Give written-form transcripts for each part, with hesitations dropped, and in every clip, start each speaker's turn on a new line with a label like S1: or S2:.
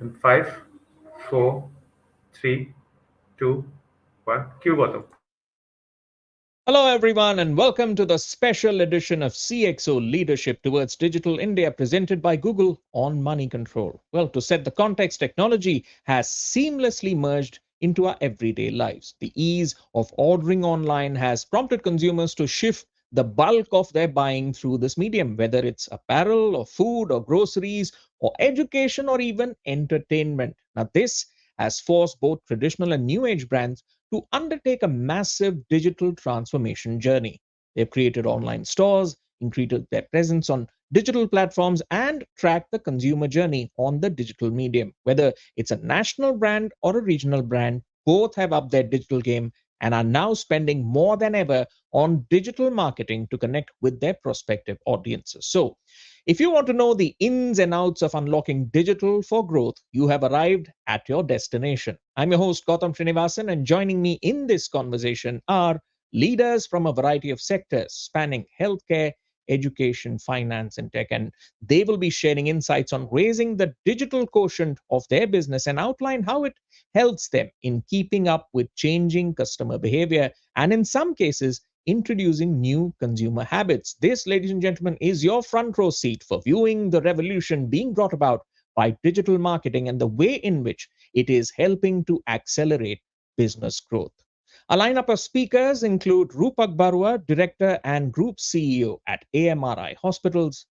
S1: In five, four, three, two, one. Cue bottom.
S2: Hello, everyone, and welcome to the special edition of CXO Leadership Towards Digital India presented by Google on Moneycontrol. Well, to set the context, technology has seamlessly merged into our everyday lives. The ease of ordering online has prompted consumers to shift the bulk of their buying through this medium, whether it's apparel or food or groceries or education or even entertainment. Now, this has forced both traditional and new age brands to undertake a massive digital transformation journey. They've created online stores, increased their presence on digital platforms, and tracked the consumer journey on the digital medium. Whether it's a national brand or a regional brand, both have upped their digital game and are now spending more than ever on digital marketing to connect with their prospective audiences. So, if you want to know the ins and outs of unlocking digital for growth, you have arrived at your destination. I'm your host, Gautam Srinivasan, and joining me in this conversation are leaders from a variety of sectors spanning healthcare, education, finance, and tech. And they will be sharing insights on raising the digital quotient of their business and outline how it helps them in keeping up with changing customer behavior and, in some cases, introducing new consumer habits. This, ladies and gentlemen, is your front row seat for viewing the revolution being brought about by digital marketing and the way in which it is helping to accelerate business growth. A lineup of speakers include Rupak Barua, Director and Group CEO at AMRI Hospitals,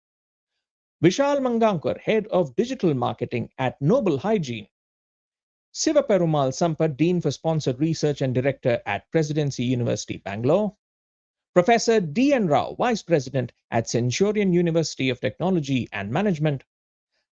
S2: Vishal Mangankar, Head of Digital Marketing at Noble Hygiene, Siva Perumal Sampath, Dean for Sponsored Research and Director at Presidency University, Bangalore, Professor D. N. Rao, Vice President at Centurion University of Technology and Management,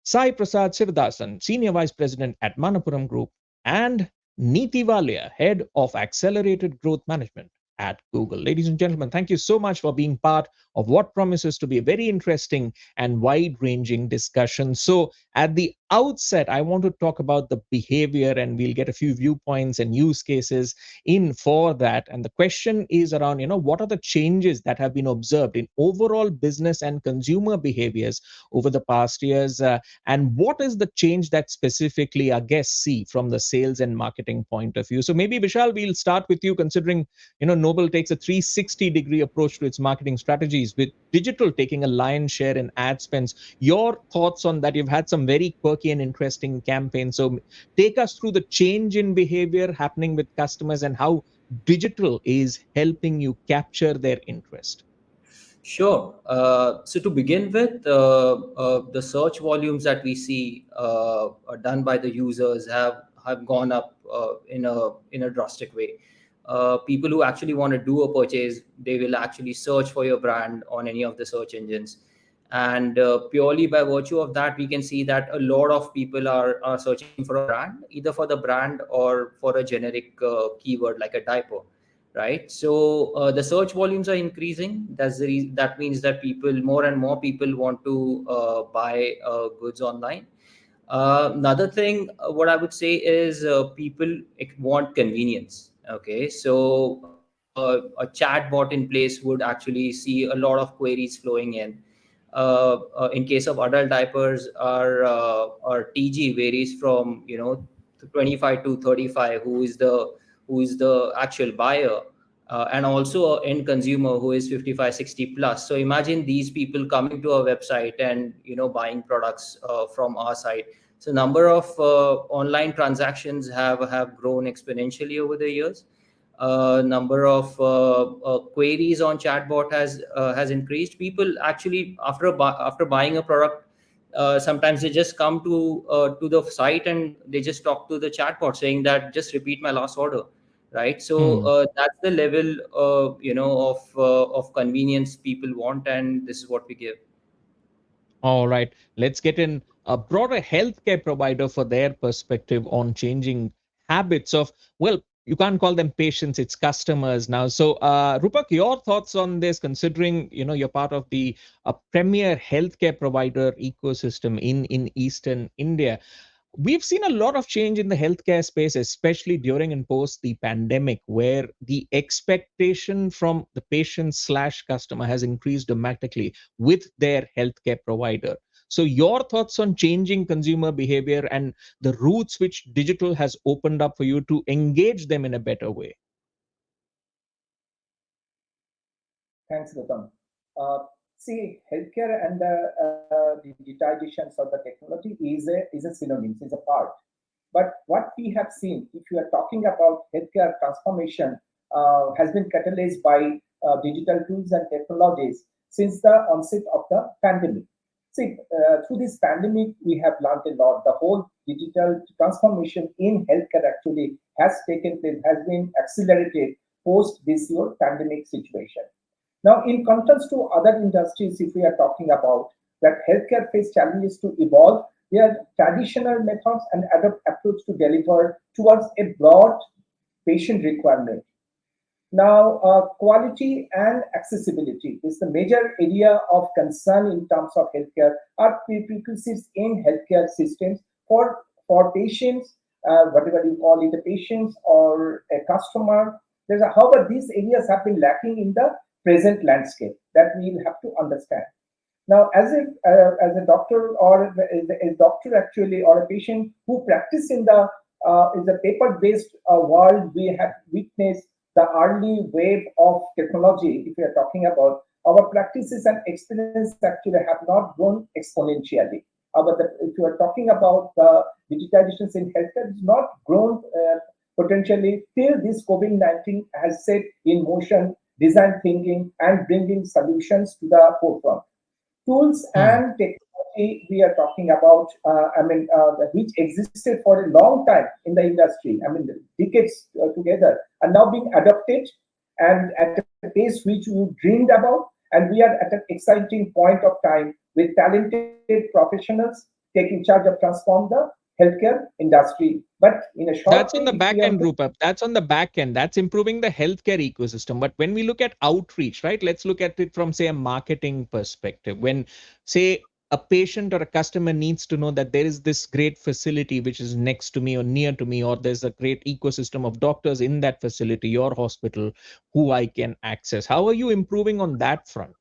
S2: Sai Prasad Sivadasan, Senior Vice President at Manapuram Group, and Neeti Walia, Head of Accelerated Growth Management at Google. Ladies and gentlemen, thank you so much for being part of what promises to be a very interesting and wide ranging discussion. So, at the outset, I want to talk about the behavior, and we'll get a few viewpoints and use cases in for that. And the question is around, what are the changes that have been observed in overall business and consumer behaviors over the past years? And what is the change that specifically our guests see from the sales and marketing point of view? So maybe Vishal, we'll start with you, considering Noble takes a 360-degree approach to its marketing strategies, with digital taking a lion's share in ad spends. Your thoughts on that? You've had some very quirky and interesting campaigns. So take us through the change in behavior happening with customers and how digital is helping you capture their interest.
S3: Sure. So to begin with, the search volumes that we see are done by the users have gone up in a drastic way. People who actually want to do a purchase, they will actually search for your brand on any of the search engines, and purely by virtue of that, we can see that a lot of people are searching for a brand, either for the brand or for a generic keyword like a diaper, right? So the search volumes are increasing. That means that more and more people want to buy goods online. Another thing, what I would say is people want convenience. Okay, so a chat bot in place would actually see a lot of queries flowing in. In case of adult diapers, our TG varies from 25 to 35, who is the actual buyer, and also an end consumer who is 55, 60 plus. So imagine these people coming to our website and buying products from our site. So number of online transactions have grown exponentially over the years. Number of queries on chatbot has increased. People actually, after buying a product, sometimes they just come to the site and they just talk to the chatbot saying that just repeat my last order, right? So
S2: Hmm.
S3: that's the level of convenience people want, and this is what we give.
S2: All right, let's get in a broader healthcare provider for their perspective on changing habits of, well, you can't call them patients, it's customers now. So, Rupak, your thoughts on this, considering you're part of the premier healthcare provider ecosystem in Eastern India. We've seen a lot of change in the healthcare space, especially during and post the pandemic, where the expectation from the patient slash customer has increased dramatically with their healthcare provider. So your thoughts on changing consumer behavior and the routes which digital has opened up for you to engage them in a better way?
S4: Thanks, Gautam. See, healthcare and the digitizations of the technology is a synonym, is a part. But what we have seen, if you are talking about healthcare transformation, has been catalyzed by digital tools and technologies since the onset of the pandemic. See, through this pandemic, we have learned a lot. The whole digital transformation in healthcare actually has taken place, has been accelerated post this year pandemic situation. Now, in contrast to other industries, if we are talking about that healthcare face challenges to evolve their traditional methods and adopt approach to deliver towards a broad patient requirement. Now, quality and accessibility is the major area of concern in terms of healthcare are prerequisites in healthcare systems for patients, whatever you call it, a patient or a customer. However, these areas have been lacking in the present landscape that we'll have to understand. Now, as a doctor or a doctor actually or a patient who practice in the paper-based world, we have witnessed the early wave of technology. If we are talking about our practices and experience, actually have not grown exponentially. If you are talking about the digitizations in healthcare, it's not grown potentially till this COVID-19 has set in motion design thinking and bringing solutions to the forefront. Tools and technology we are talking about, which existed for a long time in the industry, decades together, are now being adopted and at a pace which we dreamed about. And we are at an exciting point of time with talented professionals taking charge of transform the healthcare industry. But in a short
S2: That's
S4: way,
S2: on the
S4: if we
S2: back
S4: are
S2: end, Rupa. That's on the back end. That's improving the healthcare ecosystem. But when we look at outreach, right, let's look at it from, say, a marketing perspective. When, say, a patient or a customer needs to know that there is this great facility which is next to me or near to me, or there's a great ecosystem of doctors in that facility, your hospital, who I can access. How are you improving on that front?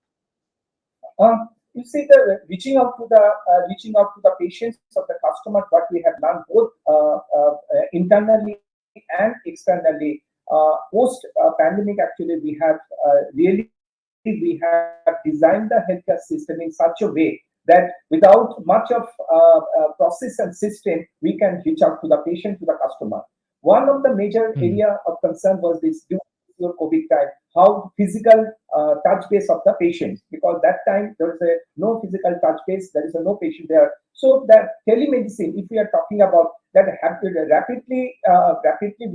S4: You see the reaching out to the patients of the customers. What we have done both internally and externally. Post pandemic, actually, we have we have designed the healthcare system in such a way that without much of process and system, we can reach out to the patient, to the customer. One of the major
S2: Hmm.
S4: area of concern was this during your COVID time, how physical touch base of the patient, because that time there is a no physical touch base, there is a no patient there. So that telemedicine, if we are talking about that, rapidly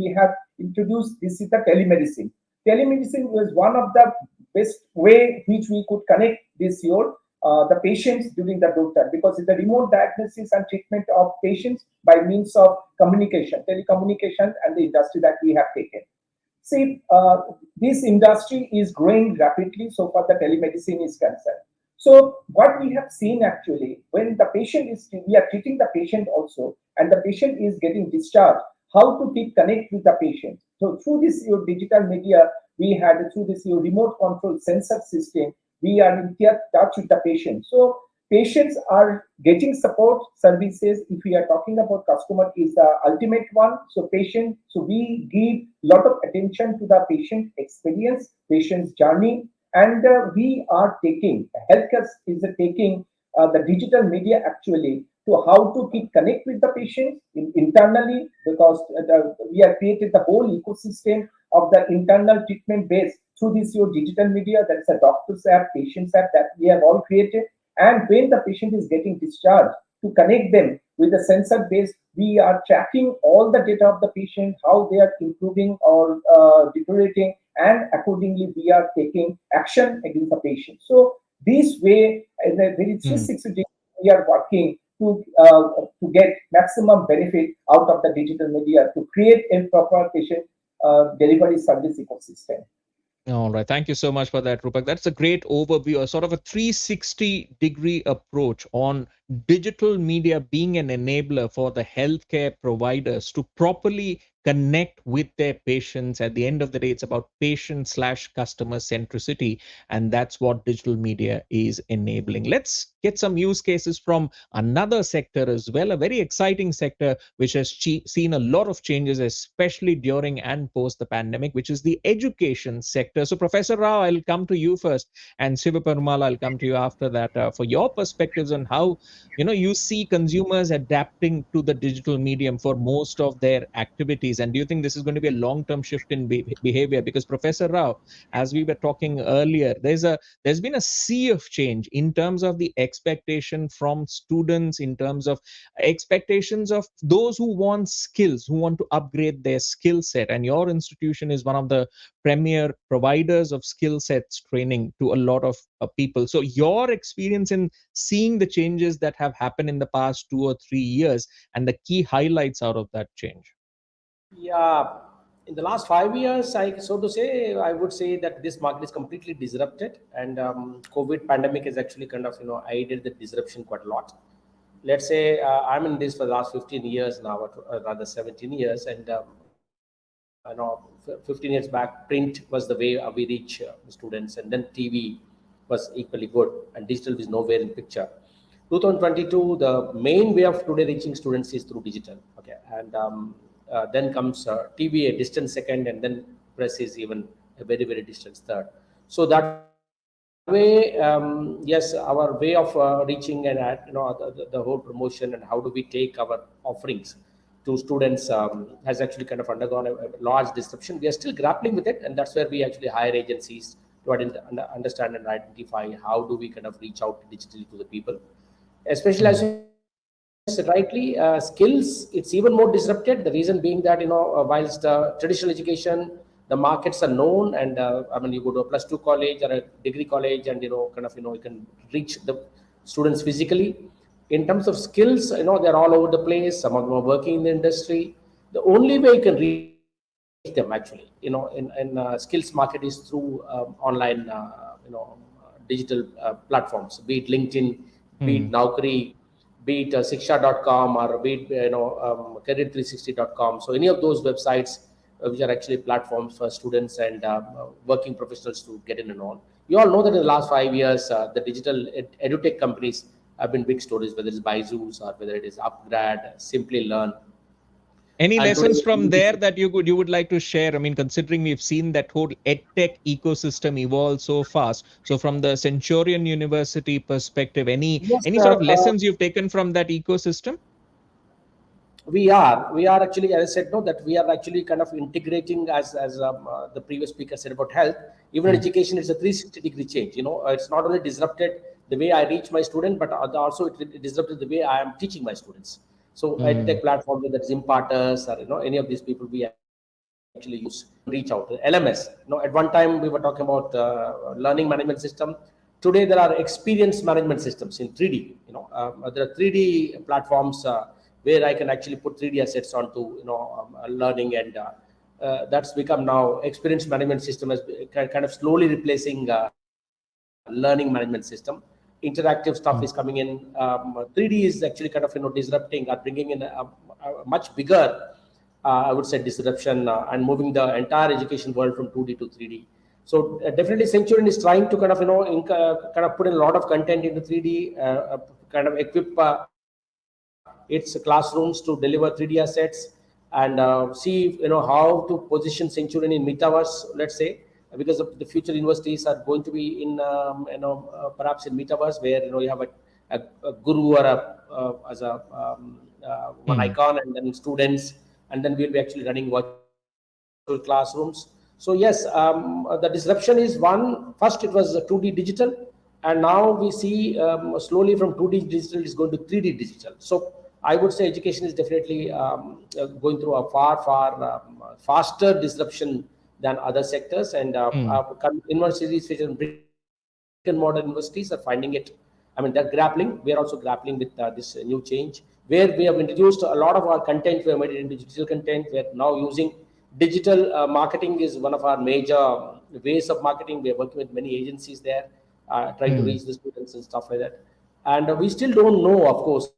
S4: we have introduced this is the telemedicine. Telemedicine was one of the best way which we could connect this year the patients during the doctor, because it's the remote diagnosis and treatment of patients by means of communication, telecommunication, and the industry that we have taken. See, this industry is growing rapidly so far the telemedicine is concerned. So what we have seen actually, when the patient is, we are treating the patient also, and the patient is getting discharged, how to keep connect with the patient. So through this your digital media, we had through this your remote control sensor system, we are in touch with the patient. So patients are getting support services. If we are talking about customer is the ultimate one. So patient, so we give lot of attention to the patient experience, patient's journey, and we are taking healthcare is taking the digital media actually to how to keep connect with the patient internally, because we have created the whole ecosystem of the internal treatment base through this your digital media. That is a doctor's app, patient's app that we have all created. And when the patient is getting discharged, to connect them with the sensor base, we are tracking all the data of the patient, how they are improving or deteriorating, and accordingly we are taking action against the patient. So this way, in a very 360 degree, we are working to get maximum benefit out of the digital media to create a proper patient delivery service ecosystem.
S2: All right. Thank you so much for that, Rupak. That's a great overview, a sort of a 360-degree approach on digital media being an enabler for the healthcare providers to properly connect with their patients. At the end of the day, it's about patient/customer centricity, and that's what digital media is enabling. Let's get some use cases from another sector as well, a very exciting sector which has seen a lot of changes, especially during and post the pandemic, which is the education sector. So, Professor Rao, I'll come to you first, and Sivaperumal, I'll come to you after that for your perspectives on how you see consumers adapting to the digital medium for most of their activities. And do you think this is going to be a long-term shift in behavior? Because Professor Rao, as we were talking earlier, there's been a sea of change in terms of the expectation from students, in terms of expectations of those who want skills, who want to upgrade their skill set. And your institution is one of the premier providers of skill sets training to a lot of people. So your experience in seeing the changes that have happened in the past 2 or 3 years and the key highlights out of that change.
S5: Yeah, in the last 5 years, I would say that this market is completely disrupted, and COVID pandemic has actually kind of aided the disruption quite a lot. Let's say I'm in this for the last 15 years now, or rather 17 years, and 15 years back, print was the way we reach students, and then TV was equally good, and digital is nowhere in picture. 2022, the main way of today reaching students is through digital. Okay, and then comes TV, a distant second, and then press is even a very, very distant third. So that way, yes, our way of reaching and the whole promotion and how do we take our offerings to students has actually kind of undergone a large disruption. We are still grappling with it, and that's where we actually hire agencies to understand and identify how do we kind of reach out digitally to the people, especially as you said rightly, skills, it's even more disrupted. The reason being that whilst traditional education, the markets are known, and you go to a +2 college or a degree college, and you can reach the students physically. In terms of skills, they're all over the place. Some of them are working in the industry. The only way you can reach them actually, in skills market is through online, digital platforms, be it LinkedIn, be it Naukri, be it Shiksha.com, or be it Career360.com. So any of those websites which are actually platforms for students and working professionals to get in and all. You all know that in the last 5 years, the digital edutech companies have been big stories, whether it's Byju's or whether it is Upgrad, Simply Learn.
S2: Any
S5: And
S2: lessons
S5: today,
S2: from there that you would like to share? I mean, considering we've seen that whole edtech ecosystem evolve so fast. So from the Centurion University perspective, any
S5: yes,
S2: sort of lessons you've taken from that ecosystem?
S5: we are actually, as I said, no, that we are actually kind of integrating, as the previous speaker said about health. Even in education, it's a 360-degree change. It's not only disrupted the way I reach my student, but also it disrupted the way I am teaching my students. So edtech platform, whether it's Imparters or any of these people, we actually use reach out. LMS, at one time we were talking about learning management system. Today there are experience management systems in 3D. There are 3D platforms where I can actually put 3D assets onto learning, and that's become now experience management system as kind of slowly replacing learning management system. Interactive stuff is coming in. 3D is actually kind of disrupting or bringing in a much bigger, I would say, disruption and moving the entire education world from 2D to 3D. So definitely Centurion is trying to kind of kind of put in a lot of content into 3D, kind of equip its classrooms to deliver 3D assets, and see how to position Centurion in metaverse, let's say, because of the future universities are going to be in perhaps in metaverse, where you have a guru or as a one icon, and then students, and then we'll be actually running virtual classrooms. So yes, the disruption is one. First it was 2D digital, and now we see slowly from 2D digital is going to 3D digital. So I would say education is definitely going through a far faster disruption than other sectors, and universities which are brick and mortar universities are finding it. I mean, they're grappling. We are also grappling with this new change, where we have introduced a lot of our content. We have made it into digital content. We are now using digital marketing is one of our major ways of marketing. We are working with many agencies there, trying to reach the students and stuff like that. And we still don't know, of course.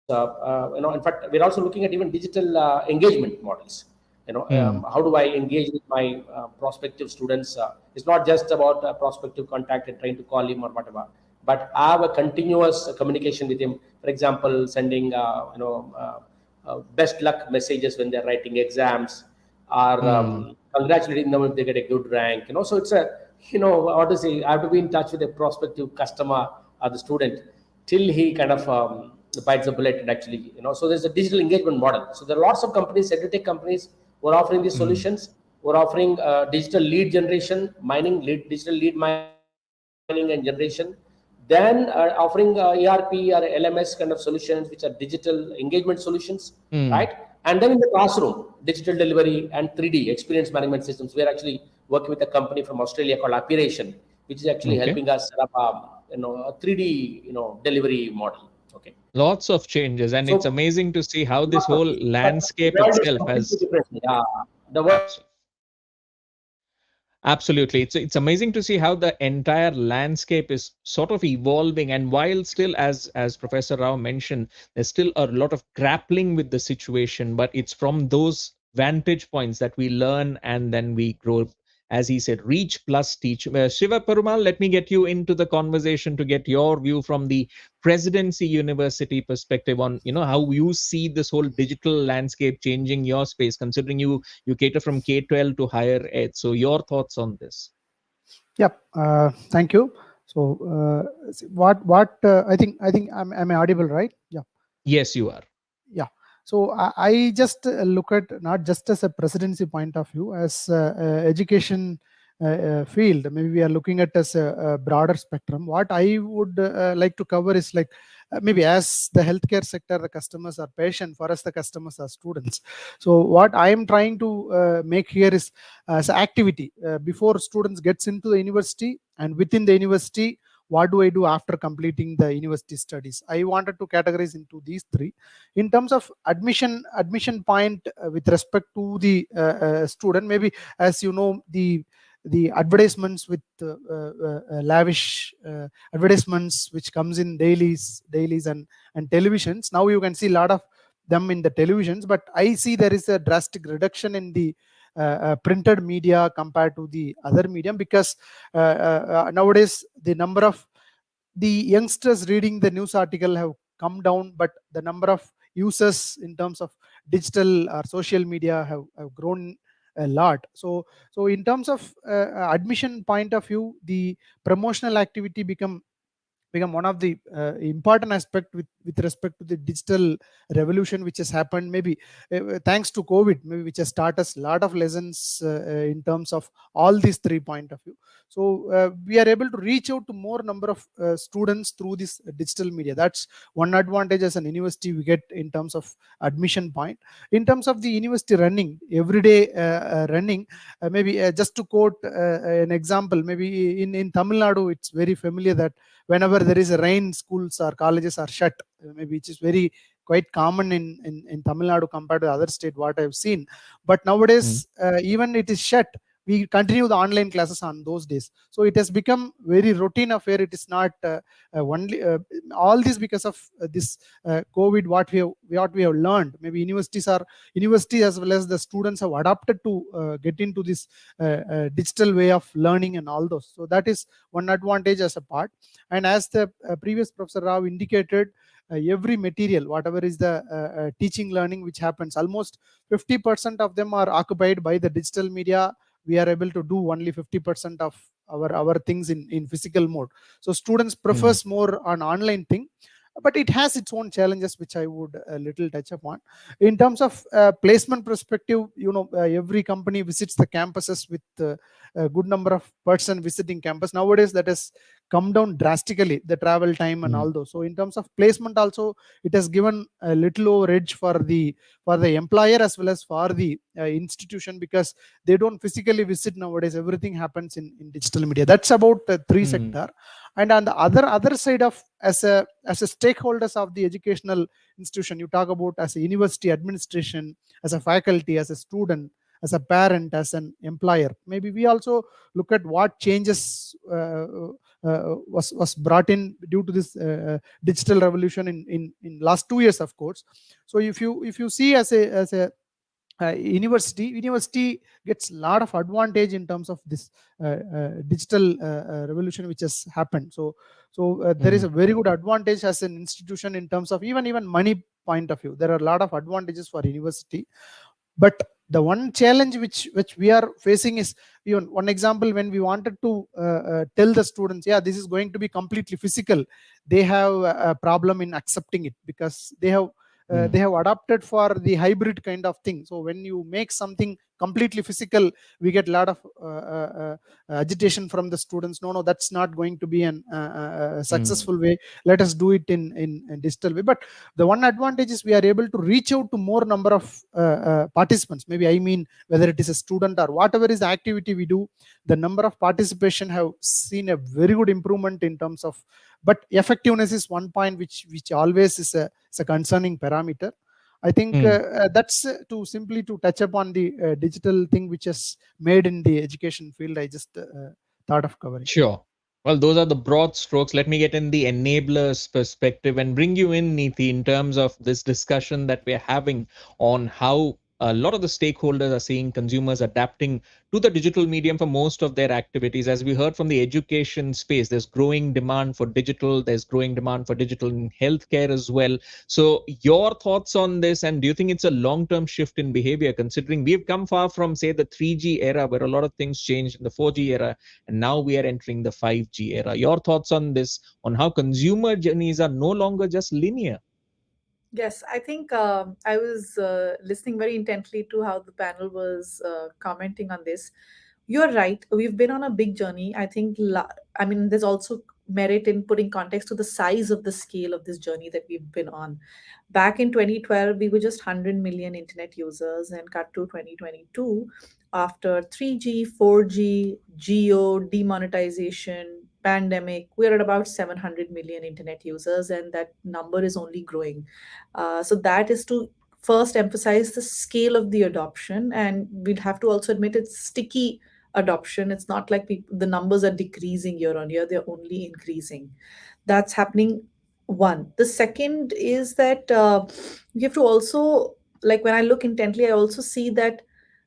S5: In fact, we're also looking at even digital engagement models. How do I engage with my prospective students? It's not just about prospective contact and trying to call him or whatever, but I have a continuous communication with him. For example, sending best luck messages when they're writing exams, or congratulating them if they get a good rank. So it's a, how to say, I have to be in touch with a prospective customer or the student till he kind of bites the bullet and actually, so there's a digital engagement model. So there are lots of companies, edutech companies, who are offering these solutions. We're offering digital lead generation, digital lead mining and generation, then offering ERP or LMS kind of solutions, which are digital engagement solutions, right? And then in the classroom, digital delivery and 3D experience management systems. We're actually working with a company from Australia called Appiration, which is actually helping us set up a 3D delivery model. Okay.
S2: Lots of changes, and it's
S5: So
S2: amazing to see how this whole
S5: but the
S2: landscape
S5: world is
S2: itself
S5: completely
S2: has.
S5: different. Yeah, the world.
S2: Absolutely. It's amazing to see how the entire landscape is sort of evolving. And while still, as Professor Rao mentioned, there's still a lot of grappling with the situation, but it's from those vantage points that we learn and then we grow. As he said, reach plus teach. Shiva Perumal, let me get you into the conversation to get your view from the Presidency University perspective on, how you see this whole digital landscape changing your space, considering you cater from K-12 to higher ed. So your thoughts on this?
S6: Yep. Thank you. So what I think I'm audible, right? Yeah.
S2: Yes, you are.
S6: Yeah. So I just look at not just as a presidency point of view, as education field. Maybe we are looking at as a broader spectrum. What I would like to cover is like maybe as the healthcare sector, the customers are patient. For us, the customers are students. So what I am trying to make here is as activity before students gets into the university, and within the university, what do I do after completing the university studies? I wanted to categorize into these three. In terms of admission point with respect to the student, maybe as you know, the advertisements with lavish advertisements which comes in dailies and televisions. Now you can see a lot of them in the televisions, but I see there is a drastic reduction in the printed media compared to the other medium, because nowadays the number of the youngsters reading the news article have come down, but the number of users in terms of digital or social media have grown a lot. So in terms of admission point of view, the promotional activity become one of the important aspect with respect to the digital revolution which has happened, maybe thanks to COVID, maybe, which has taught us a lot of lessons in terms of all these three point of view. So we are able to reach out to more number of students through this digital media. That's one advantage as an university we get in terms of admission point. In terms of the university running, everyday running, maybe just to quote an example, maybe in Tamil Nadu, it's very familiar that whenever there is a rain, schools or colleges are shut, maybe, which is very quite common in Tamil Nadu compared to other state what I've seen. But nowadays, even it is shut, we continue the online classes on those days. So it has become very routine affair. It is not only all this because of this COVID. What we have learned, maybe universities as well as the students have adapted to get into this digital way of learning and all those. So that is one advantage as a part. And as the previous Professor Rao indicated, every material, whatever is the teaching learning which happens, almost 50% of them are occupied by the digital media. We are able to do only 50% of our things in physical mode. So students prefers more on online thing, but it has its own challenges which I would little touch upon. In terms of placement perspective, every company visits the campuses with a good number of person visiting campus. Nowadays that has come down drastically, the travel time and all those. So in terms of placement also, it has given a little over edge for the employer as well as for the institution, because they don't physically visit nowadays. Everything happens in digital media. That's about the three sector. And on the other side of as a stakeholders of the educational institution, you talk about as a university administration, as a faculty, as a student, as a parent, as an employer. Maybe we also look at what changes was brought in due to this digital revolution in last 2 years, of course. So if you see as a university gets a lot of advantage in terms of this digital revolution which has happened. So there is a very good advantage as an institution in terms of even money point of view. There are a lot of advantages for university, but the one challenge which we are facing is, even one example, when we wanted to tell the students, yeah, this is going to be completely physical, they have a problem in accepting it, because they have adopted for the hybrid kind of thing. So when you make something completely physical, we get a lot of agitation from the students. No, that's not going to be a successful way. Let us do it in a digital way. But the one advantage is we are able to reach out to more number of participants. Maybe, I mean, whether it is a student or whatever is the activity we do, the number of participation have seen a very good improvement in terms of. But effectiveness is one point which always is a concerning parameter. I think that's to simply to touch upon the digital thing which is made in the education field. I just thought of covering.
S2: Sure. Well, those are the broad strokes. Let me get in the enablers perspective and bring you in, Neeti, in terms of this discussion that we're having on how a lot of the stakeholders are seeing consumers adapting to the digital medium for most of their activities. As we heard from the education space, there's growing demand for digital, there's growing demand for digital in healthcare as well. So, your thoughts on this, and do you think it's a long term shift in behavior, considering we've come far from, say, the 3G era where a lot of things changed in the 4G era, and now we are entering the 5G era? Your thoughts on this, on how consumer journeys are no longer just linear?
S7: Yes, I think I was listening very intently to how the panel was commenting on this. You're right. We've been on a big journey. I think, I mean, there's also merit in putting context to the size of the scale of this journey that we've been on. Back in 2012, we were just 100 million internet users, and cut to 2022, after 3G, 4G, geo, demonetization, pandemic, we're at about 700 million internet users, and that number is only growing. So that is to first emphasize the scale of the adoption, and we'd have to also admit it's sticky adoption. It's not like the numbers are decreasing year on year; they're only increasing. That's happening. One. The second is that you have to also, like, when I look intently, I also see that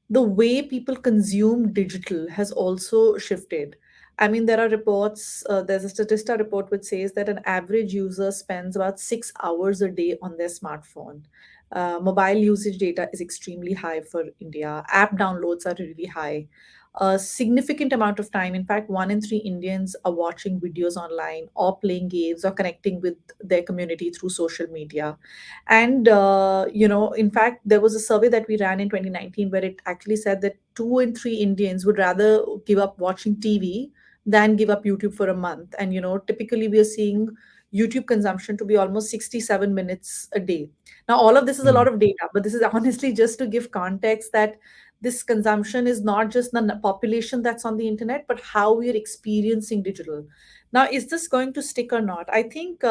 S7: the way people consume digital has also shifted. I mean, there are reports, there's a Statista report which says that an average user spends about 6 hours a day on their smartphone. Mobile usage data is extremely high for India. App downloads are really high. A significant amount of time, in fact, 1 in 3 Indians are watching videos online or playing games or connecting with their community through social media. And, in fact, there was a survey that we ran in 2019 where it actually said that 2 in 3 Indians would rather give up watching TV than give up YouTube for a month. And, typically we are seeing YouTube consumption to be almost 67 minutes a day. Now, all of this is a lot of data, but this is honestly just to give context that this consumption is not just the population that's on the internet, but how we are experiencing digital. Now, is this going to stick or not? I think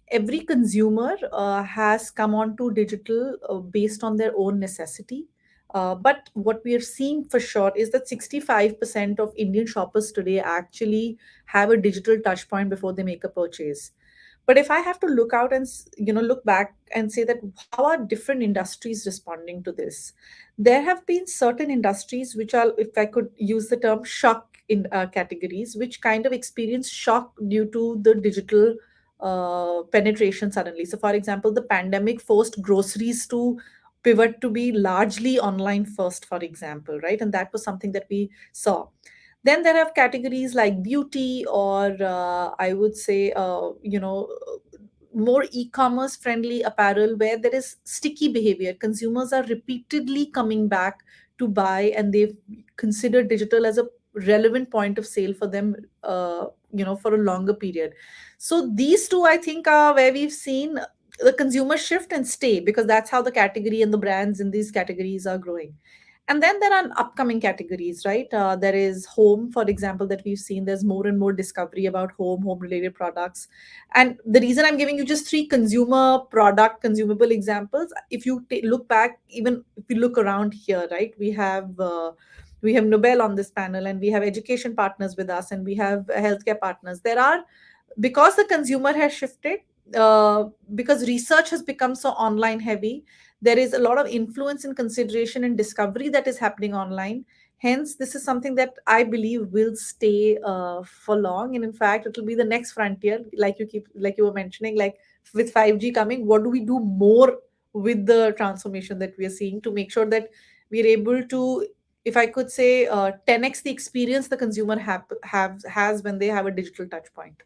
S7: every consumer has come on to digital based on their own necessity. But what we are seeing for sure is that 65% of Indian shoppers today actually have a digital touch point before they make a purchase. But if I have to look out and look back and say that how are different industries responding to this, there have been certain industries which are, if I could use the term, shock in categories, which kind of experience shock due to the digital penetration suddenly. So, for example, the pandemic forced groceries to pivot to be largely online first, for example, right? And that was something that we saw. Then there are categories like beauty, or I would say, more e-commerce friendly apparel, where there is sticky behavior. Consumers are repeatedly coming back to buy, and they've considered digital as a relevant point of sale for them, for a longer period. So these two, I think, are where we've seen the consumer shift and stay, because that's how the category and the brands in these categories are growing. And then there are upcoming categories, right? There is home, for example, that we've seen. There's more and more discovery about home related products. And the reason I'm giving you just three consumer product, consumable examples, if you look back, even if you look around here, right, we have Nobel on this panel, and we have education partners with us, and we have healthcare partners. There are, because the consumer has shifted, because research has become so online heavy, There is a lot of influence and consideration and discovery that is happening online. Hence, this is something that I believe will stay for long, and in fact, it will be the next frontier. Like you were mentioning, like with 5G coming, what do we do more with the transformation that we are seeing to make sure that we are able to, if I could say, 10x the experience the consumer has when they have a digital touch point.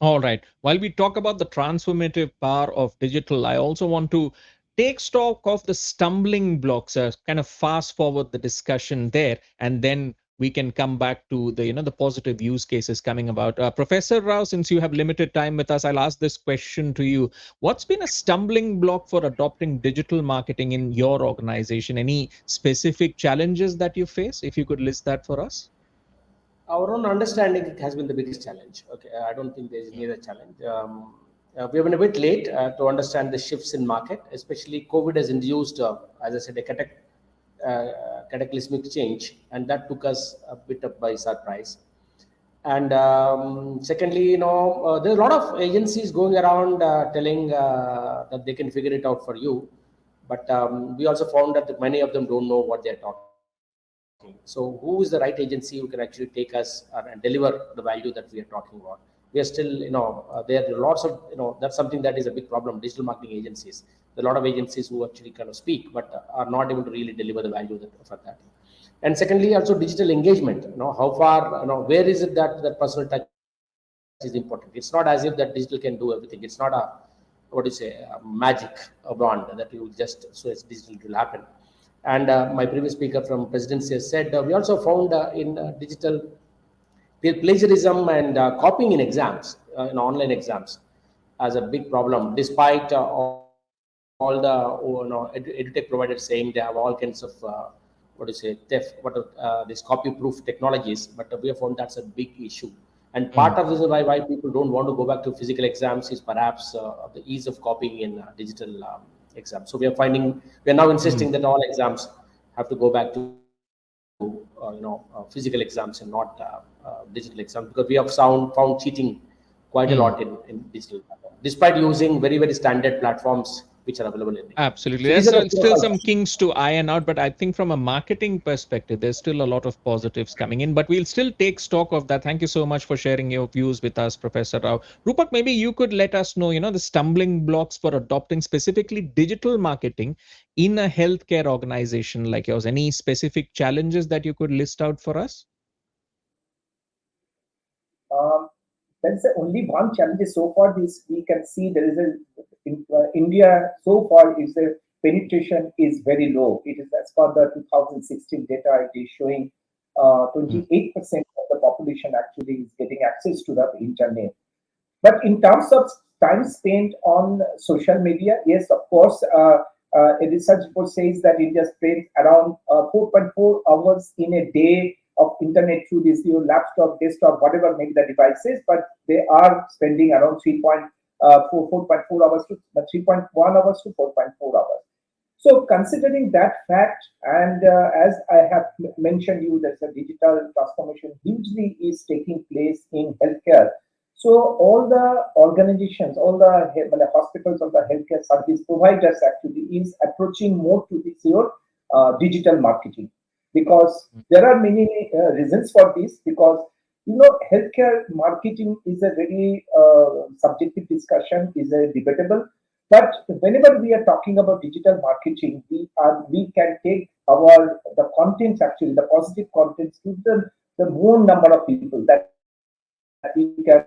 S2: All right. While we talk about the transformative power of digital, I also want to take stock of the stumbling blocks, kind of fast forward the discussion there, and then we can come back to the the positive use cases coming about. Professor Rao, since you have limited time with us, I'll ask this question to you. What's been a stumbling block for adopting digital marketing in your organization? Any specific challenges that you face? If you could list that for us.
S5: Our own understanding has been the biggest challenge. Okay, I don't think there's any other challenge. We have been a bit late to understand the shifts in market, especially COVID has induced, as I said, a cataclysmic change, and that took us a bit up by surprise. And secondly, there's a lot of agencies going around telling that they can figure it out for you, but we also found that many of them don't know what they're talking. So who is the right agency who can actually take us and deliver the value that we are talking about? We are still, there are lots of, that's something that is a big problem. Digital marketing agencies, there are a lot of agencies who actually kind of speak, but are not able to really deliver the value for that. And secondly, also digital engagement. How far, where is it that that personal touch is important? It's not as if that digital can do everything. It's not a magic, a wand that you just so it's digital, it will happen. And my previous speaker from presidency has said we also found in digital plagiarism and copying in exams, in online exams, as a big problem, despite all the edutech providers saying they have all kinds of theft, these copy-proof technologies, but we have found that's a big issue. And part of the reason why people don't want to go back to physical exams is perhaps the ease of copying in digital exams. So we are now insisting that all exams have to go back to physical exams and not digital exams, because we have found cheating quite a lot in digital, despite using very, very standard platforms which are available in India.
S2: Absolutely.
S5: So
S2: There's
S5: these are the
S2: still some kinks to iron out, but I think from a marketing perspective, there's still a lot of positives coming in. But we'll still take stock of that. Thank you so much for sharing your views with us, Professor Rao. Rupak, maybe you could let us know, the stumbling blocks for adopting specifically digital marketing in a healthcare organization like yours. Any specific challenges that you could list out for us?
S4: That's the only one challenge so far. This we can see there is in India so far is the penetration is very low. It is as per the 2016 data. It is showing 28% of the population actually is getting access to the internet. But in terms of time spent on social media, yes, of course, a research report says that India spends around 4.4 hours in a day of internet through this your laptop, desktop, whatever maybe the devices, but they are spending around 4.4 hours to 3.1 hours to 4.4 hours. So considering that fact, and as I have mentioned you, there's a digital transformation hugely is taking place in healthcare. So all the organizations, all the hospitals, all the healthcare service providers actually is approaching more to this your digital marketing, because there are many reasons for this. Because healthcare marketing is a very subjective discussion, is a debatable. But whenever we are talking about digital marketing, we can take the contents actually, the positive contents to the more number of people that we can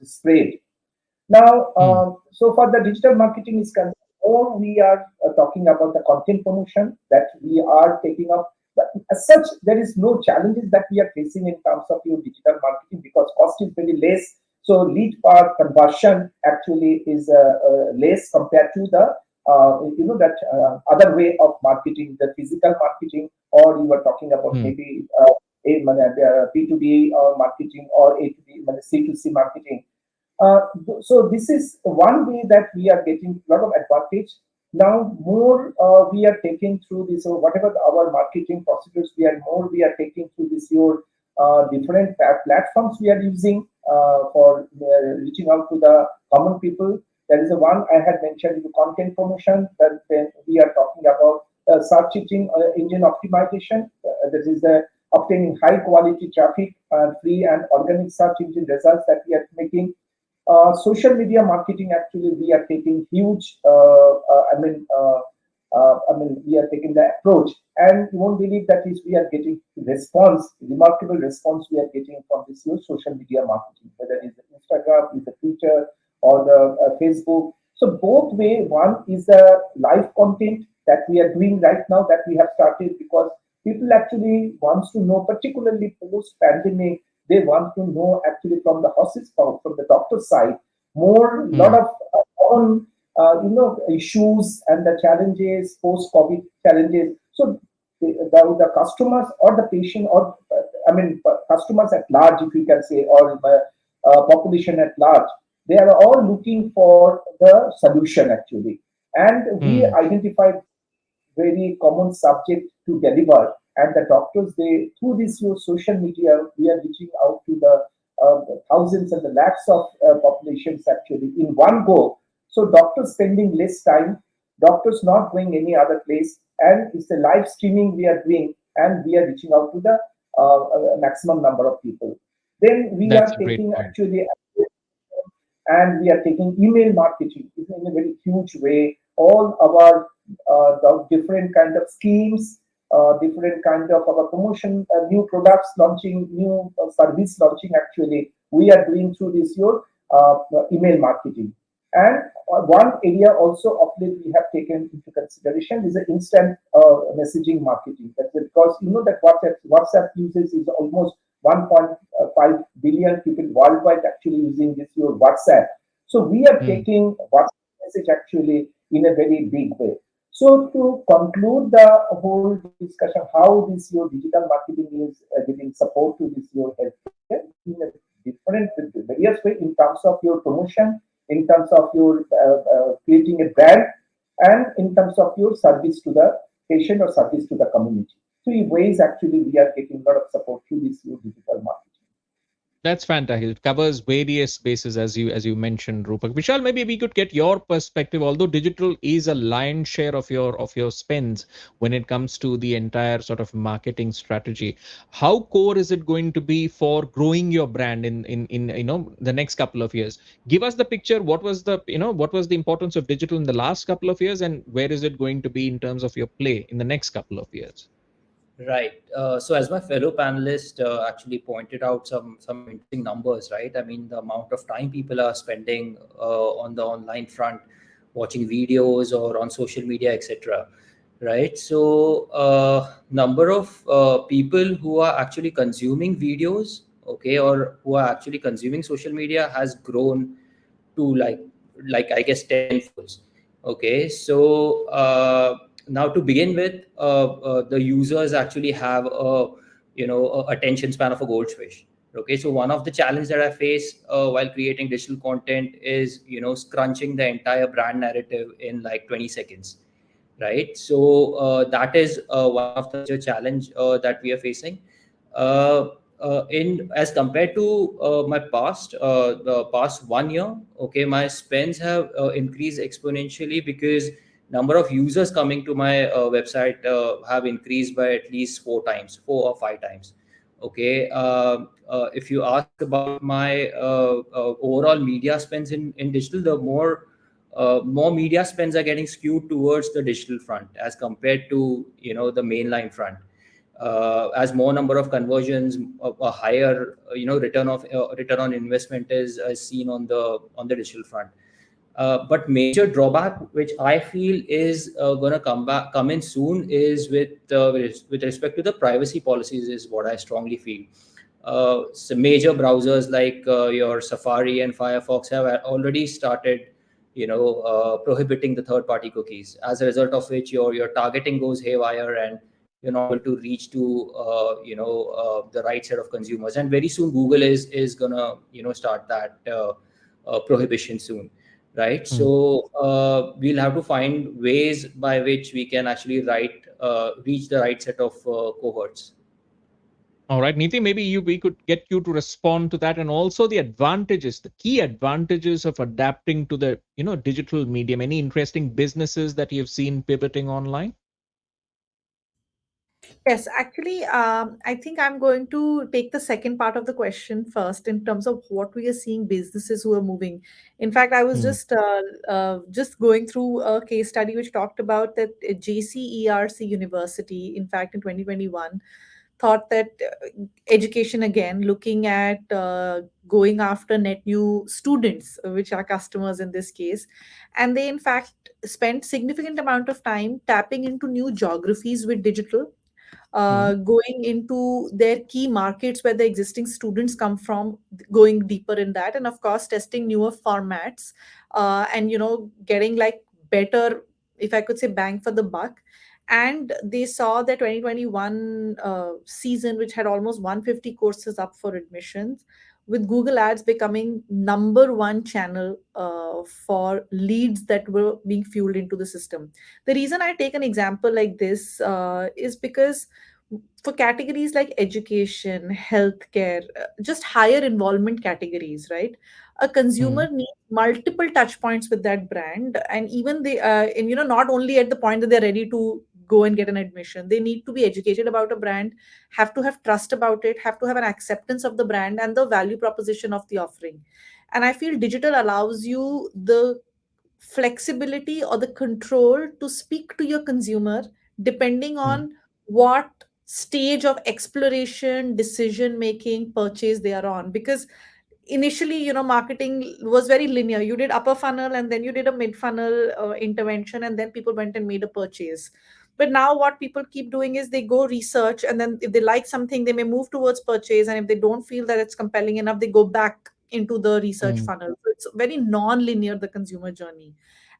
S4: spread. Now, so for the digital marketing is concerned, more we are talking about the content promotion that we are taking up. But as such, there is no challenges that we are facing in terms of your digital marketing, because cost is very less. So lead per conversion actually is less compared to the other way of marketing, the physical marketing, or you were talking about maybe B2B marketing or A2B, C2C marketing. So this is one way that we are getting a lot of advantage. Now more we are taking through this, or whatever our marketing procedures we are taking through this your different platforms we are using for reaching out to the common people. There is a one I had mentioned, the content promotion. Then we are talking about search engine optimization. This is the obtaining high quality traffic, free and organic search engine results that we are making. Social media marketing, actually, we are taking huge. We are taking the approach, and you won't believe that is we are getting remarkable response we are getting from this new social media marketing, whether it is Instagram, is the Twitter, or the Facebook. So both way, one is the live content that we are doing right now that we have started, because people actually wants to know, particularly post pandemic, they want to know actually from the hospital, from the doctor side, more lot of on issues and the challenges, post COVID challenges. So the customers or the patient, or customers at large, if you can say, or population at large, they are all looking for the solution actually, and we identified very common subject to deliver. And the doctors, they, through this your social media, we are reaching out to the thousands and the lakhs of populations actually in one go. So doctors spending less time, doctors not going any other place, and it's a live streaming we are doing, and we are reaching out to the maximum number of people. Then we
S2: That's
S4: are
S2: a great
S4: taking
S2: point.
S4: actually, and we are taking email marketing in a very huge way. All our the different kind of schemes, different kind of our promotion, new products launching, new service launching. Actually, we are doing through this your email marketing. And one area also of late we have taken into consideration is the instant messaging marketing. That's because you know that WhatsApp users is almost 1.5 billion people worldwide actually using this your WhatsApp. So we are taking WhatsApp message actually in a very big way. So to conclude the whole discussion, how this your digital marketing is giving support to this your healthcare in a different, various way, in terms of your promotion, in terms of your creating a brand, and in terms of your service to the patient or service to the community. Three ways actually we are getting a lot of support through this new digital marketing.
S2: That's fantastic. It covers various bases as you mentioned, Rupak. Vishal, maybe we could get your perspective. Although digital is a lion's share of your spends when it comes to the entire sort of marketing strategy, how core is it going to be for growing your brand in the next couple of years? Give us the picture. What was the importance of digital in the last couple of years, and where is it going to be in terms of your play in the next couple of years?
S3: Right. So as my fellow panelist actually pointed out some interesting numbers, right? I mean, the amount of time people are spending on the online front, watching videos or on social media, etc. Right. So number of people who are actually consuming videos, okay, or who are actually consuming social media has grown to like I guess tenfolds. Okay, so now to begin with, the users actually have a attention span of a goldfish. Okay, so one of the challenges that I face while creating digital content is scrunching the entire brand narrative in like 20 seconds, right? So that is one of the major challenge that we are facing. In as compared to the past 1 year, okay, my spends have increased exponentially because number of users coming to my website have increased by at least 4 or 5 times. Okay, if you ask about my overall media spends in digital, the more media spends are getting skewed towards the digital front as compared to the mainline front. As more number of conversions, a higher return on investment is seen on the digital front. But major drawback which I feel is going to come in soon is with respect to the privacy policies, is what I strongly feel. So major browsers like your Safari and Firefox have already started prohibiting the third party cookies, as a result of which your targeting goes haywire and you're not able to reach to the right set of consumers. And very soon Google is gonna start that prohibition soon, right? So we'll have to find ways by which we can actually reach the right set of cohorts.
S2: All right, Niti, maybe we could get you to respond to that, and also the advantages, the key advantages of adapting to the digital medium. Any interesting businesses that you've seen pivoting online?
S7: Yes, actually, I think I'm going to take the second part of the question first in terms of what we are seeing businesses who are moving. In fact, I was just going through a case study which talked about that JCERC University, in fact, in 2021, thought that education again, looking at going after net new students, which are customers in this case, and they in fact spent significant amount of time tapping into new geographies with digital, going into their key markets where the existing students come from, going deeper in that, and of course testing newer formats, and getting like better, if I could say, bang for the buck. And they saw the 2021 season, which had almost 150 courses up for admissions, with Google Ads becoming number one channel for leads that were being fueled into the system. The reason I take an example like this is because for categories like education, healthcare, just higher involvement categories, right? A consumer needs multiple touch points with that brand, and even they, and not only at the point that they're ready to go and get an admission, they need to be educated about a brand, have to have trust about it, have to have an acceptance of the brand and the value proposition of the offering. And I feel digital allows you the flexibility or the control to speak to your consumer depending on what stage of exploration, decision making, purchase they are on. Because initially, marketing was very linear. You did upper funnel and then you did a mid funnel intervention, and then people went and made a purchase. But now what people keep doing is they go research, and then if they like something they may move towards purchase, and if they don't feel that it's compelling enough they go back into the research funnel. So it's very non-linear, the consumer journey.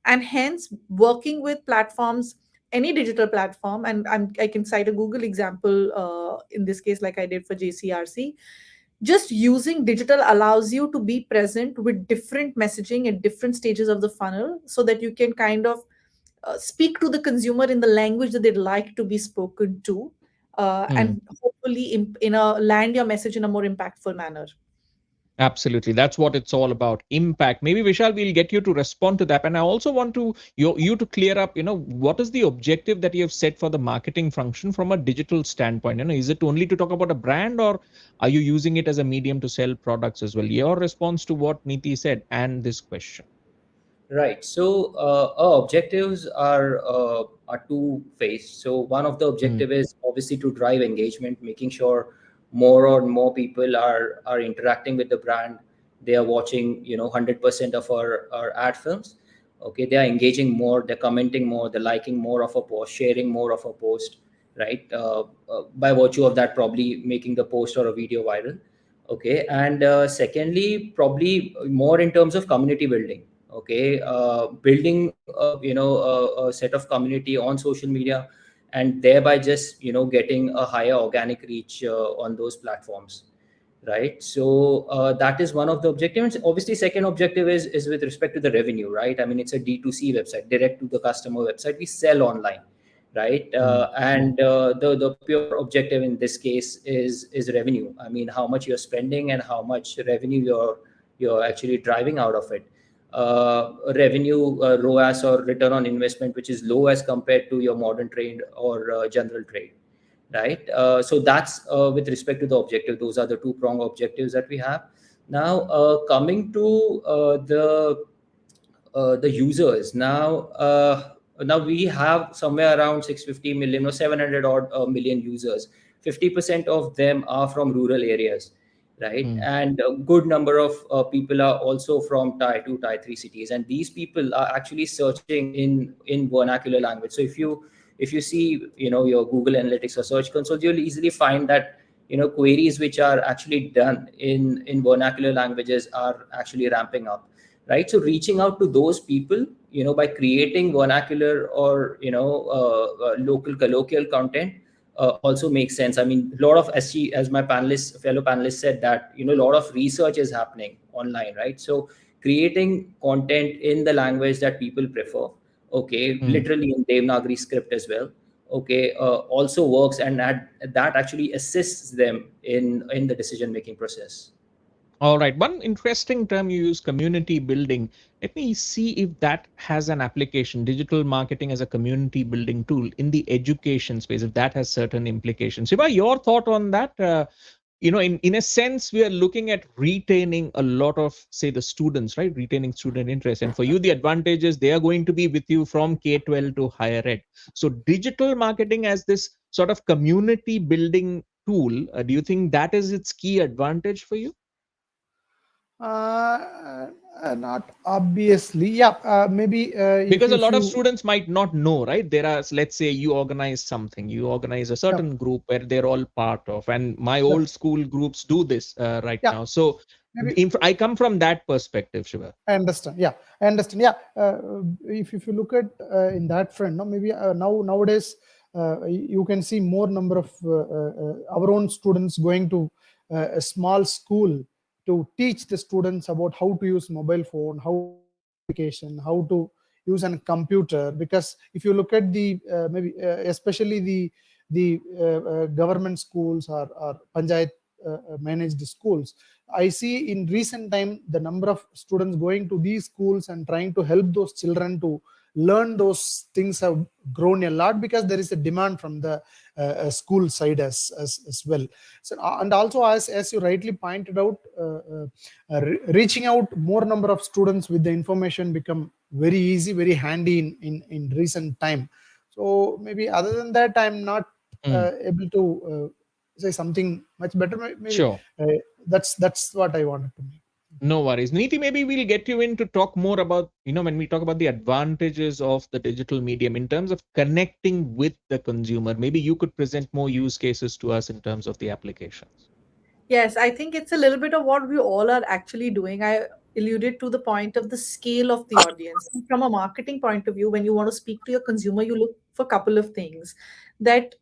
S7: And hence working with platforms, any digital platform, and I can cite a Google example in this case, like I did for JCRC. Just using digital allows you to be present with different messaging at different stages of the funnel, so that you can kind of speak to the consumer in the language that they'd like to be spoken to, and hopefully land your message in a more impactful manner.
S2: Absolutely. That's what it's all about. Impact. Maybe Vishal, we'll get you to respond to that. And I also want you to clear up, what is the objective that you have set for the marketing function from a digital standpoint? Is it only to talk about a brand, or are you using it as a medium to sell products as well? Your response to what Niti said and this question.
S3: Right. So our objectives are two-faced. So one of the objective is obviously to drive engagement, making sure more and more people are interacting with the brand. They are watching 100% of our ad films. Okay, they are engaging more, they're commenting more, they're liking more of a post, sharing more of a post, right? By virtue of that, probably making the post or a video viral. Okay, and secondly, probably more in terms of community building. Okay, building a set of community on social media, and thereby just getting a higher organic reach on those platforms, right? So that is one of the objectives. Obviously, second objective is with respect to the revenue, right? I mean, it's a D2C website, direct to the customer website. We sell online, right? And the pure objective in this case is revenue. I mean, how much you're spending and how much revenue you're actually driving out of it. Revenue, ROAS, or return on investment, which is low as compared to your modern trade or general trade, right? So that's with respect to the objective. Those are the two-pronged objectives that we have. Now, coming to the users. Now we have somewhere around 650 million or 700 odd million users. 50% of them are from rural areas, right? And a good number of people are also from tier 2, tier 3 cities, and these people are actually searching in vernacular language. So if you see your Google Analytics or Search Console, you'll easily find that queries which are actually done in vernacular languages are actually ramping up, right? So reaching out to those people by creating vernacular or local colloquial content also makes sense. I mean, a lot of, as my fellow panelists said, that a lot of research is happening online, right? So creating content in the language that people prefer, okay, literally in Devanagari script as well, okay, also works, and that actually assists them in the decision making process.
S2: All right. One interesting term you use, community building. Let me see if that has an application. Digital marketing as a community building tool in the education space, if that has certain implications. Shiva, your thought on that? In a sense, we are looking at retaining a lot of, say, the students, right? Retaining student interest. And for you, the advantage is they are going to be with you from K-12 to higher ed. So digital marketing as this sort of community building tool, do you think that is its key advantage for you?
S6: Not obviously. Yeah, maybe
S2: Because a
S6: if
S2: lot of
S6: you,
S2: students might not know, right? There are, let's say you organize something, you organize a
S6: yeah,
S2: certain group where they're all part of, and my
S6: yeah,
S2: old school groups do this right
S6: yeah,
S2: now. So
S6: maybe
S2: I come from that perspective, Shiva.
S6: I understand. Yeah, I understand. Yeah, if you look at in that front, no, maybe nowadays you can see more number of our own students going to a small school to teach the students about how to use mobile phone, how application, how to use a computer. Because if you look at the maybe especially the government schools or panchayat managed schools, I see in recent time the number of students going to these schools and trying to help those children to learn those things have grown a lot, because there is a demand from the school side as well. So and also, as you rightly pointed out, reaching out more number of students with the information become very easy, very handy in recent time. So maybe other than that, I'm not
S2: Mm,
S6: able to say something much better. Maybe
S2: sure.
S6: uh, that's what I wanted to make.
S2: No worries. Niti, maybe we'll get you in to talk more about, when we talk about the advantages of the digital medium in terms of connecting with the consumer, maybe you could present more use cases to us in terms of the applications.
S7: Yes, I think it's a little bit of what we all are actually doing. I alluded to the point of the scale of the audience. From a marketing point of view, when you want to speak to your consumer, you look for a couple of things. That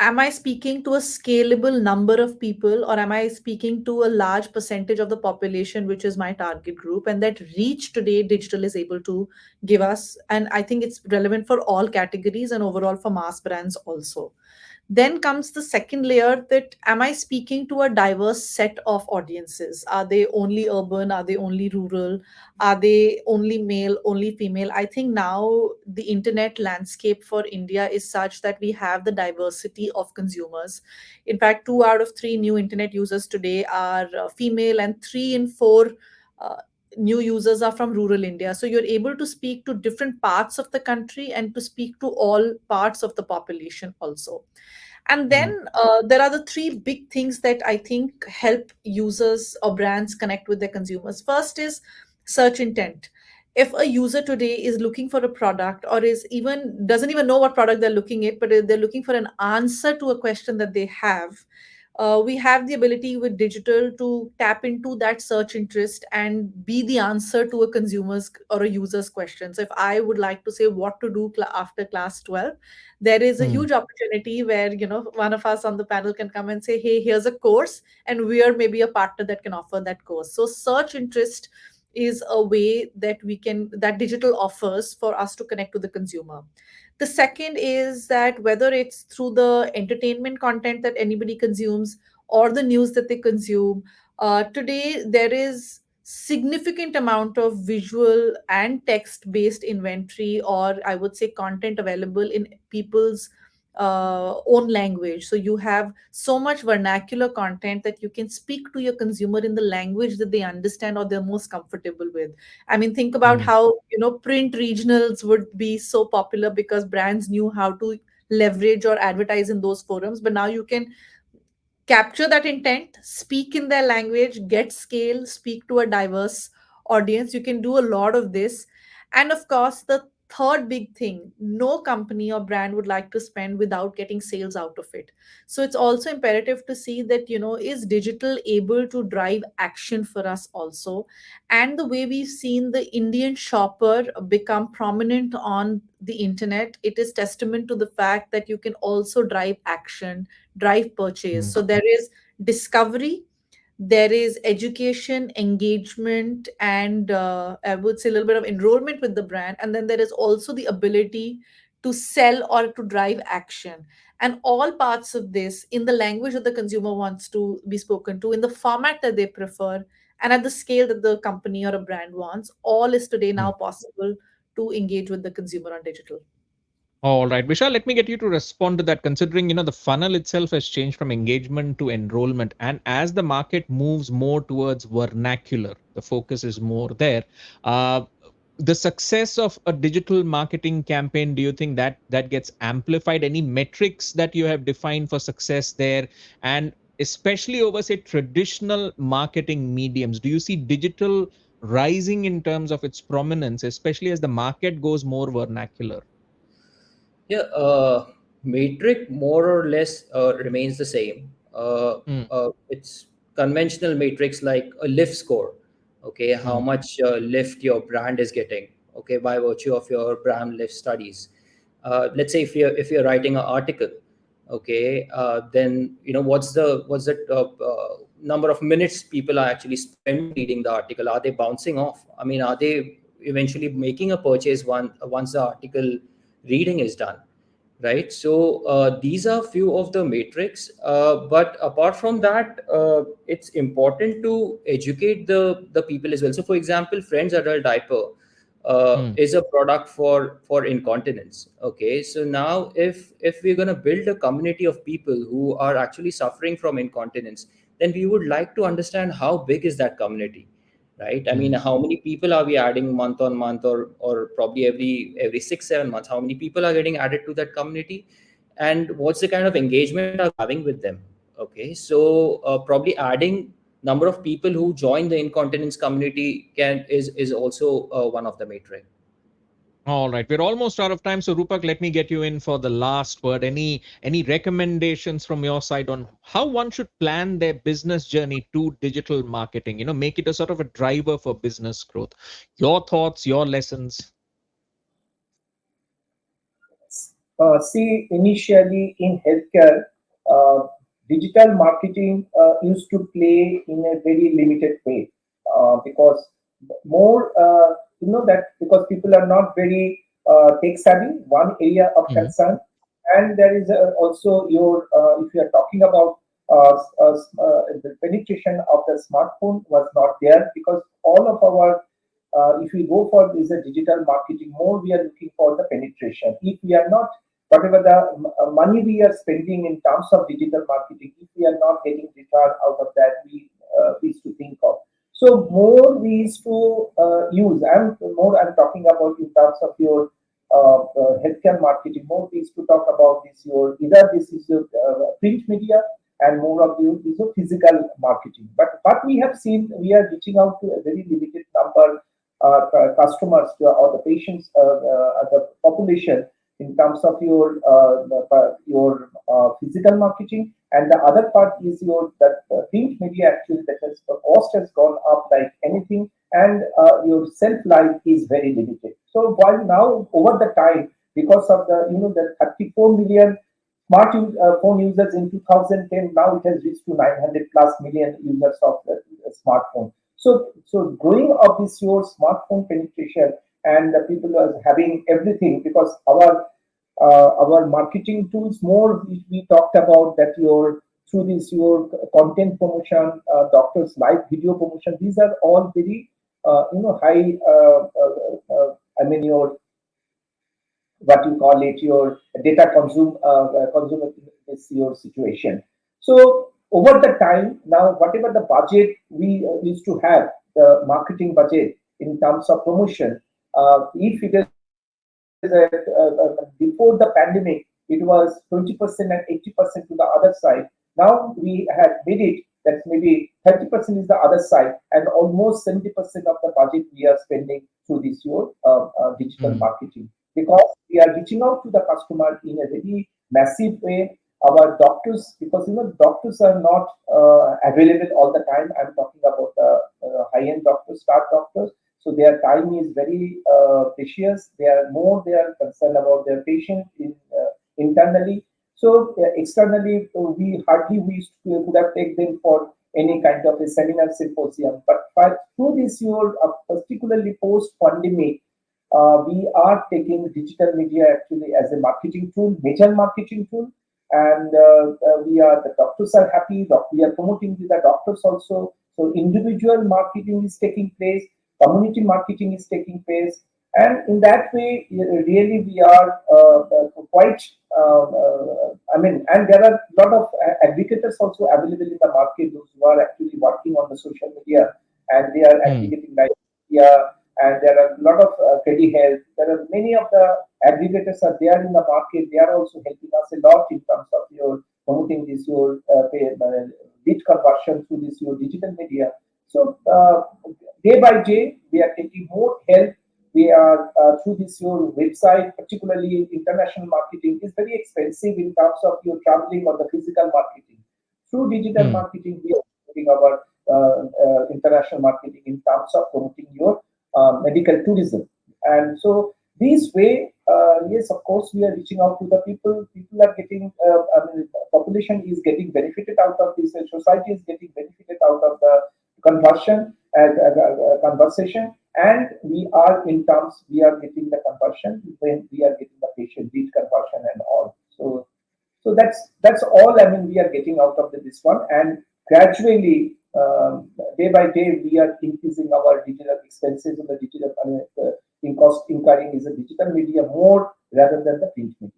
S7: am I speaking to a scalable number of people, or am I speaking to a large percentage of the population, which is my target group? And that reach today, digital is able to give us. And I think it's relevant for all categories and overall for mass brands also. Then comes the second layer, that am I speaking to a diverse set of audiences? Are they only urban? Are they only rural? Are they only male, only female? I think now the internet landscape for India is such that we have the diversity of consumers. In fact, 2 out of 3 new internet users today are female, and 3 in 4 uh, new users are from rural India. So you're able to speak to different parts of the country and to speak to all parts of the population also. And
S2: Mm,
S7: then there are the 3 big things that I think help users or brands connect with their consumers. First is search intent. If a user today is looking for a product, or is even doesn't even know what product they're looking at, but they're looking for an answer to a question that they have, we have the ability with digital to tap into that search interest and be the answer to a consumer's or a user's question. So if I would like to say what to do after class 12, there is a
S2: mm,
S7: huge opportunity where one of us on the panel can come and say, hey, here's a course, and we are maybe a partner that can offer that course. So search interest is a way that digital offers for us to connect to the consumer. The second is that whether it's through the entertainment content that anybody consumes or the news that they consume, today there is significant amount of visual and text based inventory, or I would say content available in people's own language. So you have so much vernacular content that you can speak to your consumer in the language that they understand or they're most comfortable with. I mean, think about
S2: mm,
S7: how print regionals would be so popular because brands knew how to leverage or advertise in those forums. But now you can capture that intent, speak in their language, get scale, speak to a diverse audience. You can do a lot of this. And of course, the third big thing, no company or brand would like to spend without getting sales out of it. So it's also imperative to see that, is digital able to drive action for us also? And the way we've seen the Indian shopper become prominent on the internet, it is testament to the fact that you can also drive action, drive purchase.
S2: mm.
S7: So there is discovery, there is education, engagement, and I would say a little bit of enrollment with the brand. And then there is also the ability to sell or to drive action. And all parts of this in the language that the consumer wants to be spoken to, in the format that they prefer, and at the scale that the company or a brand wants, all is today now possible to engage with the consumer on digital.
S2: All right, Vishal, let me get you to respond to that, considering, the funnel itself has changed from engagement to enrollment. And as the market moves more towards vernacular, the focus is more there. Uh, the success of a digital marketing campaign, do you think that that gets amplified? Any metrics that you have defined for success there? And especially over, say, traditional marketing mediums, do you see digital rising in terms of its prominence, especially as the market goes more vernacular?
S3: Yeah, metric more or less remains the same. It's conventional metrics like a lift score. Okay, how much lift your brand is getting. Okay, by virtue of your brand lift studies. Let's say if you're writing an article, okay, then what's the number of minutes people are actually spending reading the article? Are they bouncing off? I mean, are they eventually making a purchase once the article reading is done, right? So these are few of the metrics, but apart from that, it's important to educate the people as well. So for example, Friends Adult Diaper is a product for incontinence. Okay, so now if we're going to build a community of people who are actually suffering from incontinence, then we would like to understand how big is that community, right? I mean, how many people are we adding month on month, or probably every 6 7 months? How many people are getting added to that community, and what's the kind of engagement are we having with them? Okay, so probably adding number of people who join the incontinence community is also one of the metric.
S2: All right, we're almost out of time. So, Rupak, let me get you in for the last word. Any recommendations from your side on how one should plan their business journey to digital marketing? Make it a sort of a driver for business growth. Your thoughts, your lessons.
S4: See, initially in healthcare, digital marketing used to play in a very limited way because more, that because people are not very tech savvy, one area of concern. And there is also if you are talking about the penetration of the smartphone was not there because all of our if we go for this digital marketing more, we are looking for the penetration. If we are not, whatever the money we are spending in terms of digital marketing, if we are not getting return out of that, we used to think of. So more we used to use, and more I'm talking about in terms of your healthcare marketing. More we used to talk about this either this is your print media, and more of you is a physical marketing. But what we have seen, we are reaching out to a very limited number customers or the patients, the population in terms of your physical marketing, and the other part is your that print media. Actually, that has the cost has gone up like anything, and your shelf life is very limited. So while now over the time, because of the 34 million phone users in 2010, now it has reached to 900 plus million users of the smartphone. So growing up this your smartphone penetration, and the people are having everything because our marketing tools more we talked about that through this your content promotion, doctors live video promotion. These are all very high. I mean your what you call it your data consume is your situation. So over the time now, whatever the budget we used to have, the marketing budget in terms of promotion, if it is before the pandemic, it was 20% and 80% to the other side. Now we have made it that maybe 30% is the other side, and almost 70% of the budget we are spending through this your digital marketing, because we are reaching out to the customer in a very massive way. Our doctors, because doctors are not available all the time. I'm talking about the high-end doctors, star doctors. So their time is very precious. They are concerned about their patient internally. So externally, we hardly could have taken them for any kind of a seminar symposium. But through this year, particularly post-pandemic, we are taking digital media actually as a marketing tool, major marketing tool, and the doctors are happy. We are promoting to the doctors also. So individual marketing is taking place, community marketing is taking place, and in that way, really we are quite. And there are a lot of aggregators also available in the market, those who are actually working on the social media, and they are aggregating like media, and there are a lot of credit health. There are many of the aggregators are there in the market. They are also helping us a lot in terms of your promoting this your lead conversion through this your digital media. So day by day, we are taking more help. We are through this your website, particularly international marketing is very expensive in terms of your traveling or the physical marketing. Through digital marketing, we are doing our international marketing in terms of promoting your medical tourism. And so this way, yes, of course, we are reaching out to the people. People are getting, population is getting benefited out of this. Society is getting benefited out of the conversion conversation, and we are getting the conversion when we are getting the patient lead conversion and all. So that's all. I mean, we are getting out of this one, and gradually, day by day, we are increasing our digital expenses in the digital. In cost incurring is a digital media more rather than the print media.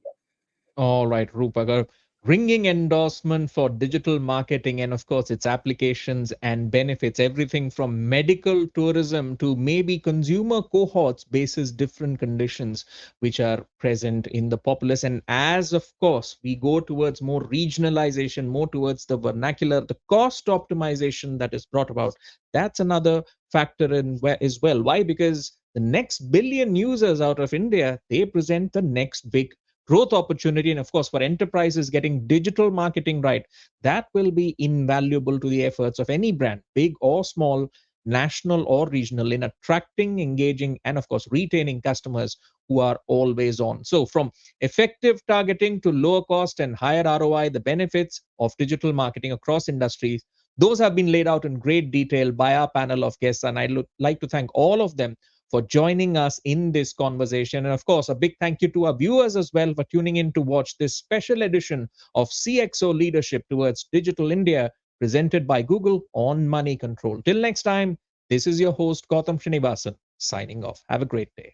S2: All right, Rupak, a ringing endorsement for digital marketing and, of course, its applications and benefits, everything from medical tourism to maybe consumer cohorts basis different conditions which are present in the populace. And as, of course, we go towards more regionalization, more towards the vernacular, the cost optimization that is brought about, that's another factor in where as well. Why? Because the next billion users out of India, they present the next big growth opportunity. And of course, for enterprises, getting digital marketing right, that will be invaluable to the efforts of any brand, big or small, national or regional, in attracting, engaging, and of course, retaining customers who are always on. So from effective targeting to lower cost and higher ROI, the benefits of digital marketing across industries, those have been laid out in great detail by our panel of guests. And I'd like to thank all of them for joining us in this conversation. And of course, a big thank you to our viewers as well for tuning in to watch this special edition of CXO Leadership Towards Digital India, presented by Google on Moneycontrol. Till next time, this is your host, Gautam Srinivasan, signing off. Have a great day.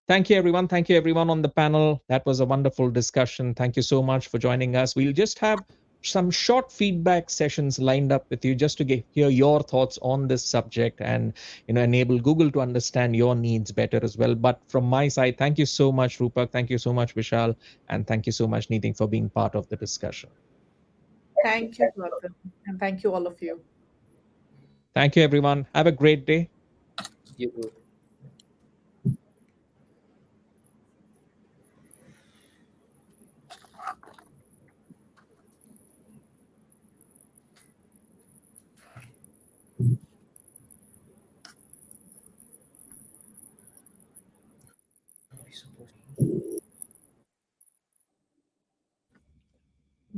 S2: Thank you, everyone. Thank you, everyone on the panel. That was a wonderful discussion. Thank you so much for joining us. We'll just have some short feedback sessions lined up with you just to hear your thoughts on this subject and enable Google to understand your needs better as well. But from my side, thank you so much, Rupak. Thank you so much, Vishal. And thank you so much, Nitin, for being part of the discussion.
S7: Thank you, Gautam, and thank you all of you.
S2: Thank you, everyone. Have a great day.
S3: You too.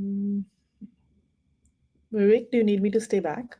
S7: Mm, Vivek, do you need me to stay back?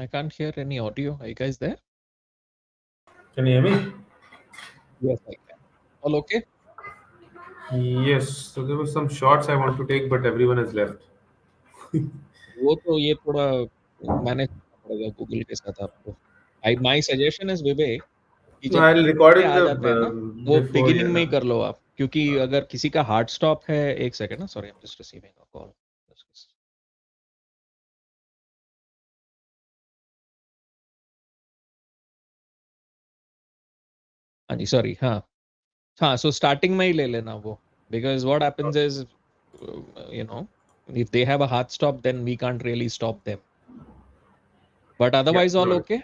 S2: I can't hear any audio. Are you guys there?
S1: Can you hear me?
S2: Yes, I can. All okay?
S1: Yes. So there were some shots I want to take, but everyone has left.
S2: वो तो ये थोड़ा manage करना पड़ेगा Google के साथ आपको। I my suggestion is विवेक कि
S1: No,
S2: जब
S1: I'll record
S2: के
S1: in
S2: आ
S1: the
S2: जाते हैं ना, वो
S1: before,
S2: बिगिनिंग
S1: yeah,
S2: में ही
S1: na?
S2: कर लो आप, क्योंकि अगर किसी का हार्ड स्टॉप है, एक सेकंड ना, sorry, I am just receiving a call. हाँ जी, सॉरी, हाँ। हाँ, सो स्टार्टिंग में ही ले लेना वो, because what happens is you know, if they have a hard stop, then we can't really stop them. But
S1: Yeah,
S2: otherwise, all
S1: no.
S2: okay?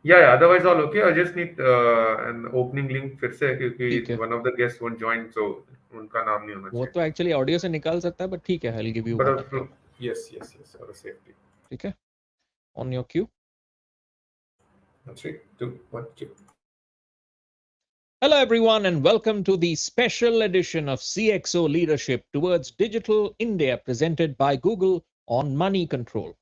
S1: Yeah, yeah. Otherwise, all okay. I just need an opening link फिर से क्योंकि
S2: ठीक है।
S1: one of the guests won't join, so उनका नाम नहीं होना
S2: वो
S1: चाहिए.
S2: तो एक्चुअली ऑडियो से निकाल सकता है, बट ठीक है, I'll give you
S1: But
S2: one again.
S1: yes, yes, yes, for safety.
S2: ठीक है? On your cue.
S1: 3, 2, 1, cue.
S2: Hello, everyone, and welcome to the special edition of CXO Leadership Towards Digital India presented by Google on Moneycontrol.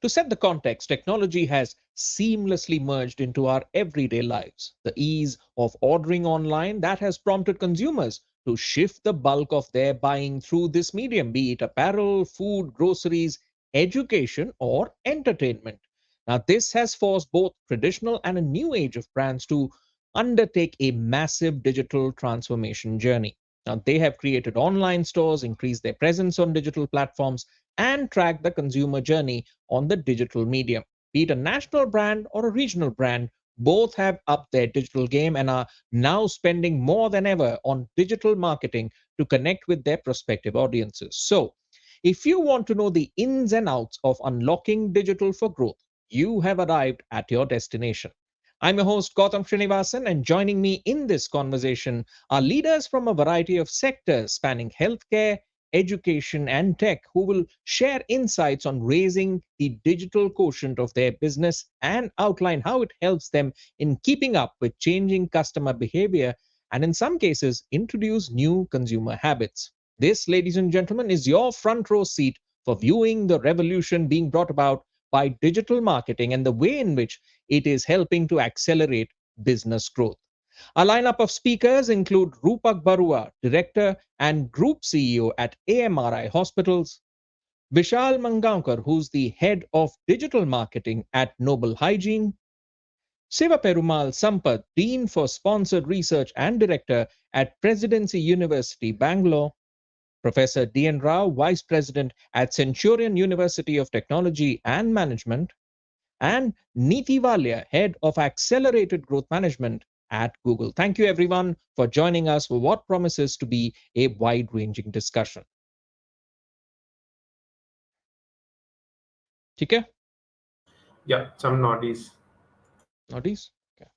S2: To set the context, technology has seamlessly merged into our everyday lives. The ease of ordering online that has prompted consumers to shift the bulk of their buying through this medium, be it apparel, food, groceries, education, or entertainment. Now, this has forced both traditional and a new age of brands to undertake a massive digital transformation journey. Now, they have created online stores, increased their presence on digital platforms, and tracked the consumer journey on the digital medium. Be it a national brand or a regional brand, both have upped their digital game and are now spending more than ever on digital marketing to connect with their prospective audiences. So, if you want to know the ins and outs of unlocking digital for growth, you have arrived at your destination. I'm your host, Gautam Srinivasan, and joining me in this conversation are leaders from a variety of sectors spanning healthcare, education, and tech who will share insights on raising the digital quotient of their business and outline how it helps them in keeping up with changing customer behavior and, in some cases, introduce new consumer habits. This, ladies and gentlemen, is your front row seat for viewing the revolution being brought about by digital marketing and the way in which it is helping to accelerate business growth. Our lineup of speakers include Rupak Barua, Director and Group CEO at AMRI Hospitals, Vishal Mangaonkar, who's the Head of Digital Marketing at Noble Hygiene, Siva Perumal Sampath, Dean for Sponsored Research and Director at Presidency University, Bangalore, Professor D.N. Rao, Vice President at Centurion University of Technology and Management, and Neeti Walia, Head of Accelerated Growth Management at Google. Thank you, everyone, for joining us for what promises to be a wide ranging discussion. ठीक है?
S1: Yeah, some naughties.
S2: Nodis? Okay.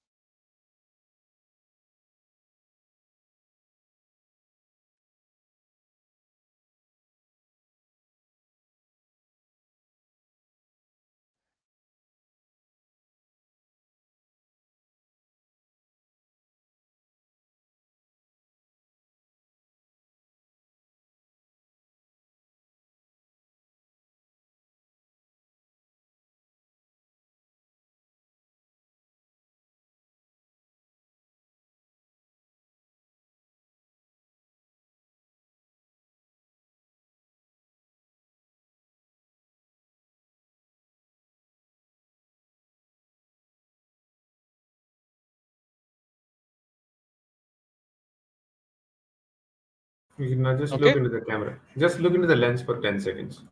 S1: You can now just look
S2: Okay.
S1: into the camera. Just look into the lens for 10 seconds.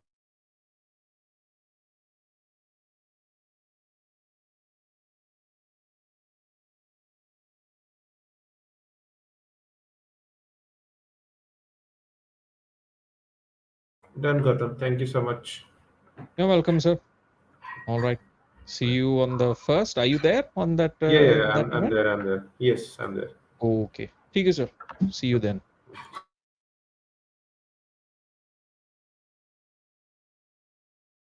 S1: Done, Gautam. Thank you so much.
S2: You're welcome, sir. All right. See you on the first. Are you there on that
S1: Yeah, yeah,
S2: that
S1: I'm
S2: event?
S1: there. I'm there. Yes, I'm there.
S2: Okay. ठीक है, sir. See you then.